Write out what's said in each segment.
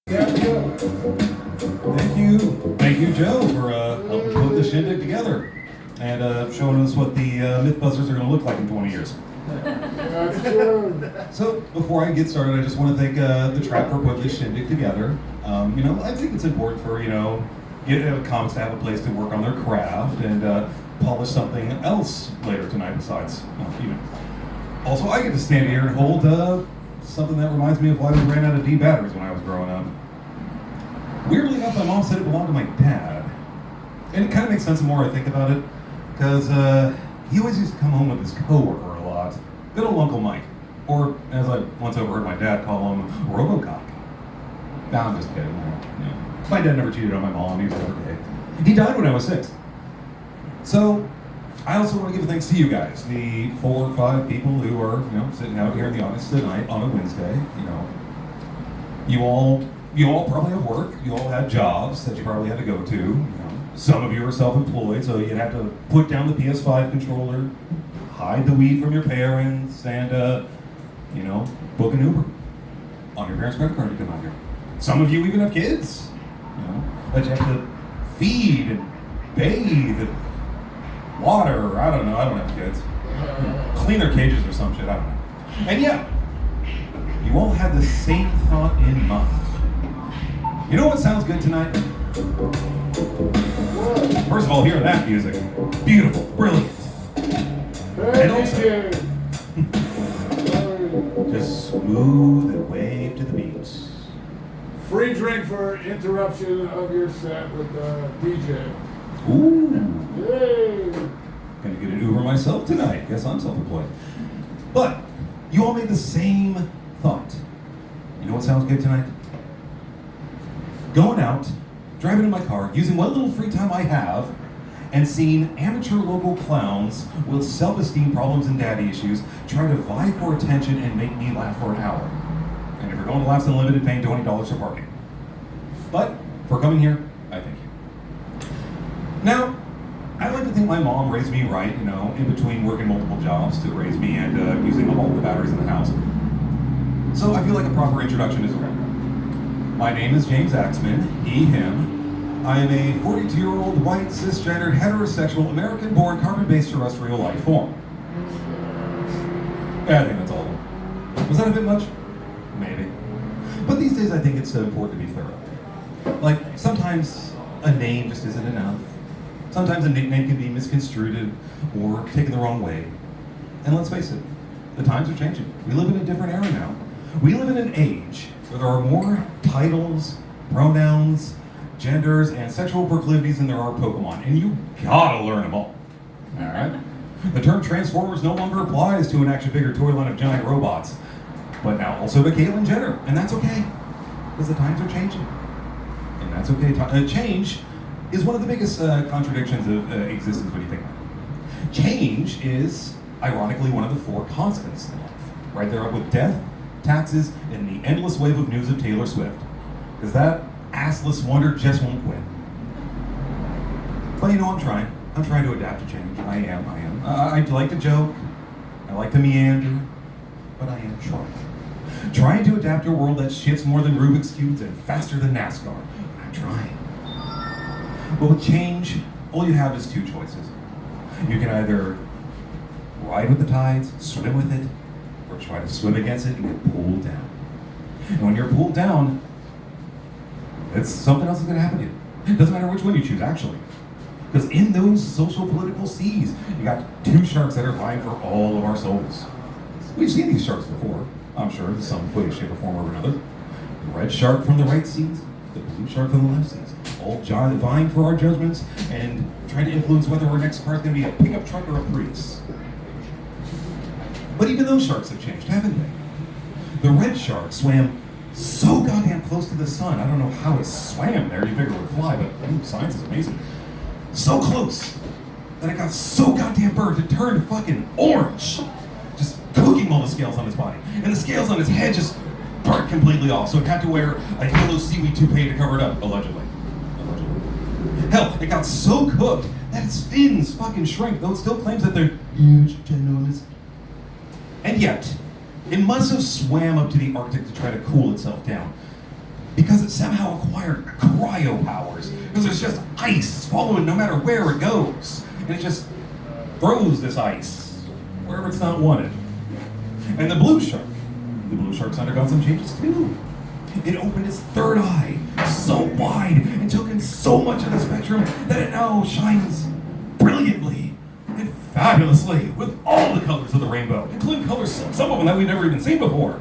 Thank you, Joe, for helping put the shindig together and showing us what the Mythbusters are going to look like in 20 years. So, before I get started, I just want to thank the Trap for putting this shindig together. I think it's important for, comics to have a place to work on their craft and polish something else later tonight besides, Also, I get to stand here and hold something that reminds me of why we ran out of D batteries when I was growing up. Weirdly enough, my mom said it belonged to my dad. And it kind of makes sense the more I think about it, because he always used to come home with his coworker a lot. Good old Uncle Mike. Or, as I once overheard my dad call him, Robocock. Nah, I'm just kidding. No. My dad never cheated on my mom. He was never gay. He died when I was 6. So, I also want to give a thanks to you guys, the 4 or 5 people who are, sitting out here in the audience tonight on a Wednesday. You all probably have work. You all had jobs that you probably had to go to. Some of you are self-employed, so you'd have to put down the PS5 controller, hide the weed from your parents, and book an Uber on your parents' credit card to come out here. Some of you even have kids, that you have to feed and bathe and water. I don't know. I don't have kids. Clean their cages or some shit. I don't know. And yeah, you all had the same thought in mind. You know what sounds good tonight? First of all, hear that music. Beautiful, brilliant. And also, just smooth and wave to the beats. Free drink for interruption of your set with DJ. Ooh. Yay! Gonna get an Uber myself tonight. Guess I'm self-employed. But you all made the same thought. You know what sounds good tonight? Going out, driving in my car, using what little free time I have, and seeing amateur local clowns with self-esteem problems and daddy issues try to vie for attention and make me laugh for an hour. And if you're going to Laughs Unlimited, paying $20 for parking. But for coming here, I thank you. Now, I like to think my mom raised me right, in between working multiple jobs to raise me and using up all the batteries in the house. So I feel like a proper introduction is okay. My name is James Axman, he, him. I am a 42-year-old white, cisgendered, heterosexual, American-born, carbon-based terrestrial life form. Yeah, I think that's all. Was that a bit much? Maybe. But these days I think it's important to be thorough. Like, sometimes a name just isn't enough. Sometimes a nickname can be misconstrued or taken the wrong way. And let's face it, the times are changing. We live in a different era now. We live in an age where there are more titles, pronouns, genders, and sexual proclivities than there are Pokemon, and you gotta learn them all. Alright? The term Transformers no longer applies to an action figure toy line of giant robots, but now also to Caitlyn Jenner, and that's okay, because the times are changing. And that's okay. Change is one of the biggest contradictions of existence when you think about it. Change is, ironically, one of the 4 constants in life. Right there up with death, taxes, and the endless wave of news of Taylor Swift. Because that assless wonder just won't quit. But I'm trying. I'm trying to adapt to change. I am. I like to joke. I like to meander. But I am trying. Trying to adapt to a world that shifts more than Rubik's Cubes and faster than NASCAR. I'm trying. But with change, all you have is 2 choices. You can either ride with the tides, swim with it, or try to swim against it and get pulled down. And when you're pulled down, something else is going to happen to you. It doesn't matter which one you choose, actually. Because in those social political seas, you got 2 sharks that are vying for all of our souls. We've seen these sharks before, I'm sure, in some way, shape, or form or another. The red shark from the right seas, the blue shark from the left seas, all vying for our judgments and trying to influence whether our next car is going to be a pickup truck or a Prius. But even those sharks have changed, haven't they? The red shark swam so goddamn close to the sun. I don't know how it swam there. You figure it would fly, but science is amazing. So close that it got so goddamn burnt it turned fucking orange. Just cooking all the scales on his body. And the scales on his head just burnt completely off. So it had to wear a yellow seaweed toupee to cover it up, allegedly. Hell, it got so cooked that its fins fucking shrank, though it still claims that they're huge, ginormous. And yet, it must have swam up to the Arctic to try to cool itself down. because it somehow acquired cryo powers. Because there's just ice following no matter where it goes. And it just throws this ice wherever it's not wanted. And the blue shark's undergone some changes too. It opened its third eye so wide and took in so much of the spectrum that it now shines brilliantly and fabulously with all the colors of the rainbow, including colors, some of them that we've never even seen before.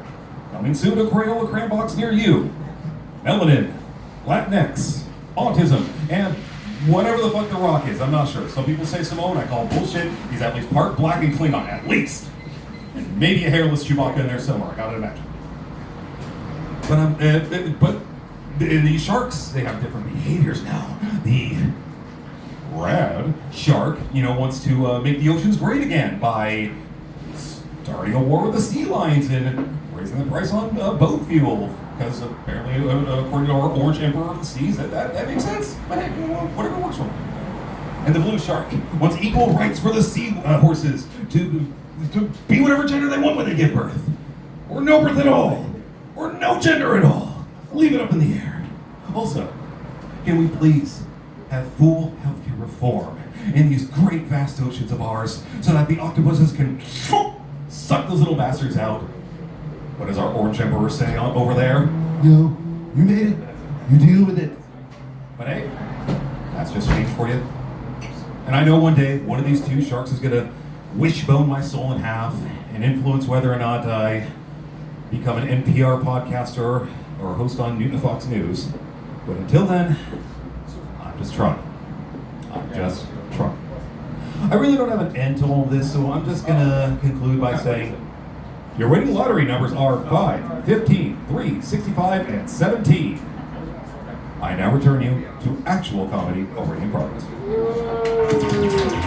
Coming soon to Crayola Crayon Box near you. Melanin, Latinx, autism, and whatever the fuck the rock is, I'm not sure. Some people say Simone, I call bullshit. He's at least part black and Klingon, at least. And maybe a hairless Chewbacca in there somewhere, I gotta imagine. But these sharks, they have different behaviors now. The rad shark, wants to make the oceans great again by starting a war with the sea lions and raising the price on boat fuel. Because apparently, according to our orange emperor of the seas, that makes sense. But hey, whatever works for him. And the blue shark wants equal rights for the sea horses to be whatever gender they want when they give birth. Or no birth at all. Or no gender at all. Leave it up in the air. Also, can we please have full healthcare reform in these great vast oceans of ours so that the octopuses can suck those little bastards out? What does our orange emperor say over there? No, you made it. You deal with it. But hey, that's just change for you. And I know one day one of these two sharks is gonna wishbone my soul in half and influence whether or not I become an NPR podcaster or host on Newton Fox News. But until then, I'm just trying. I really don't have an end to all this, so I'm just gonna conclude by saying your winning lottery numbers are 5, 15, 3, 65, and 17. I now return you to actual comedy over in progress.